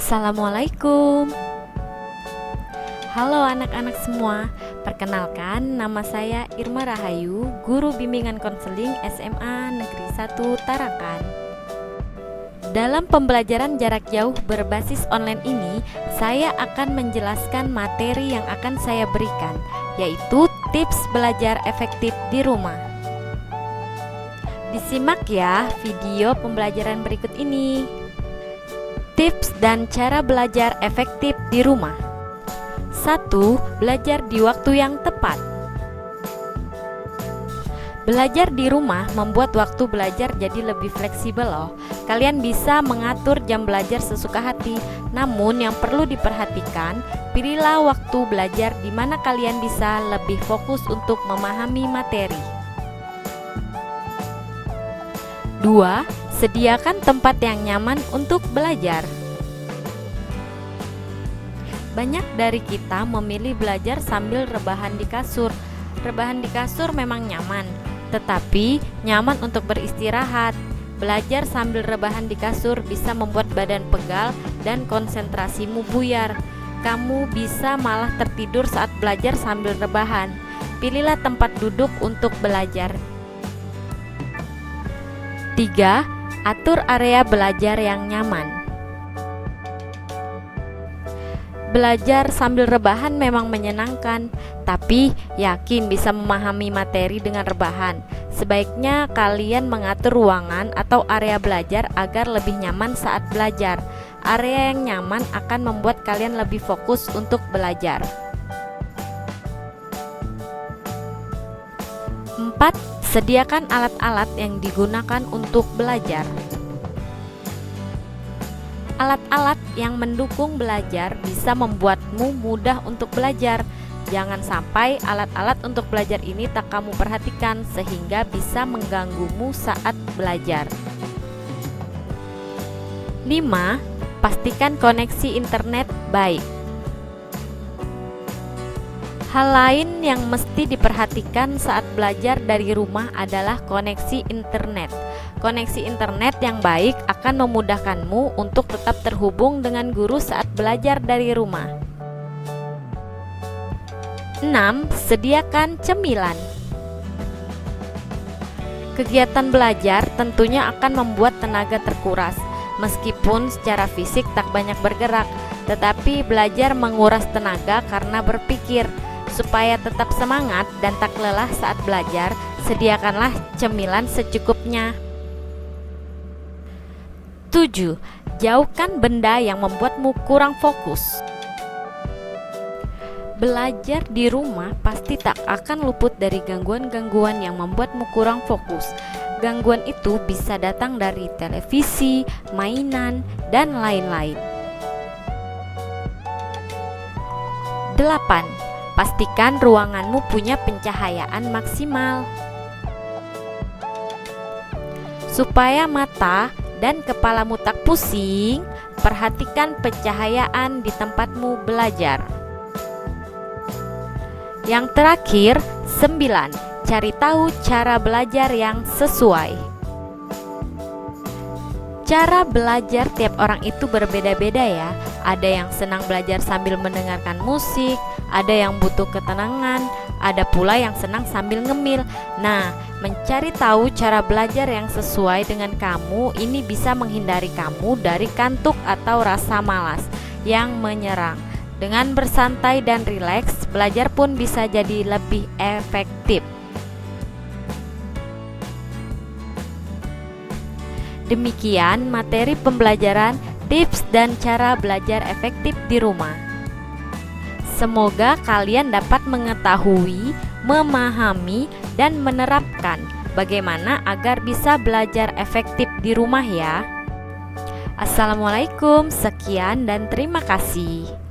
Assalamualaikum. Halo anak-anak semua. Perkenalkan, nama saya Irma Rahayu, guru bimbingan konseling SMA Negeri 1 Tarakan. Dalam pembelajaran jarak jauh berbasis online ini, saya akan menjelaskan materi yang akan saya berikan, yaitu tips belajar efektif di rumah. Disimak ya video pembelajaran berikut ini. Tips dan cara belajar efektif di rumah. 1. Belajar di waktu yang tepat. Belajar di rumah membuat waktu belajar jadi lebih fleksibel loh. Kalian bisa mengatur jam belajar sesuka hati. Namun yang perlu diperhatikan, pilihlah waktu belajar di mana kalian bisa lebih fokus untuk memahami materi. 2. Sediakan tempat yang nyaman untuk belajar. Banyak dari kita memilih belajar sambil rebahan di kasur. Rebahan di kasur memang nyaman, tetapi nyaman untuk beristirahat. Belajar sambil rebahan di kasur bisa membuat badan pegal dan konsentrasimu buyar. Kamu bisa malah tertidur saat belajar sambil rebahan. Pilihlah tempat duduk untuk belajar. 3. Atur area belajar yang nyaman. Belajar sambil rebahan memang menyenangkan, tapi yakin bisa memahami materi dengan rebahan. Sebaiknya kalian mengatur ruangan atau area belajar agar lebih nyaman saat belajar. Area yang nyaman akan membuat kalian lebih fokus untuk belajar. 4. Sediakan alat-alat yang digunakan untuk belajar. Alat-alat yang mendukung belajar bisa membuatmu mudah untuk belajar. Jangan sampai alat-alat untuk belajar ini tak kamu perhatikan sehingga bisa mengganggumu saat belajar. 5. Pastikan koneksi internet baik. Hal lain yang mesti diperhatikan saat belajar dari rumah adalah koneksi internet. Koneksi internet yang baik akan memudahkanmu untuk tetap terhubung dengan guru saat belajar dari rumah. 6. Sediakan cemilan. Kegiatan belajar tentunya akan membuat tenaga terkuras. Meskipun secara fisik tak banyak bergerak, tetapi belajar menguras tenaga karena berpikir. Supaya tetap semangat dan tak lelah saat belajar, sediakanlah cemilan secukupnya. 7. Jauhkan benda yang membuatmu kurang fokus. Belajar di rumah pasti tak akan luput dari gangguan-gangguan yang membuatmu kurang fokus. Gangguan itu bisa datang dari televisi, mainan, dan lain-lain. 8. Pastikan ruanganmu punya pencahayaan maksimal. Supaya mata dan kepalamu tak pusing, perhatikan pencahayaan di tempatmu belajar. Yang terakhir, 9. Cari tahu cara belajar yang sesuai. Cara belajar tiap orang itu berbeda-beda ya. Ada yang senang belajar sambil mendengarkan musik, ada yang butuh ketenangan, ada pula yang senang sambil ngemil. Nah, mencari tahu cara belajar yang sesuai dengan kamu ini bisa menghindari kamu dari kantuk atau rasa malas yang menyerang. Dengan bersantai dan rileks, belajar pun bisa jadi lebih efektif. Demikian materi pembelajaran tips dan cara belajar efektif di rumah. Semoga kalian dapat mengetahui, memahami, dan menerapkan bagaimana agar bisa belajar efektif di rumah ya. Assalamualaikum, sekian dan terima kasih.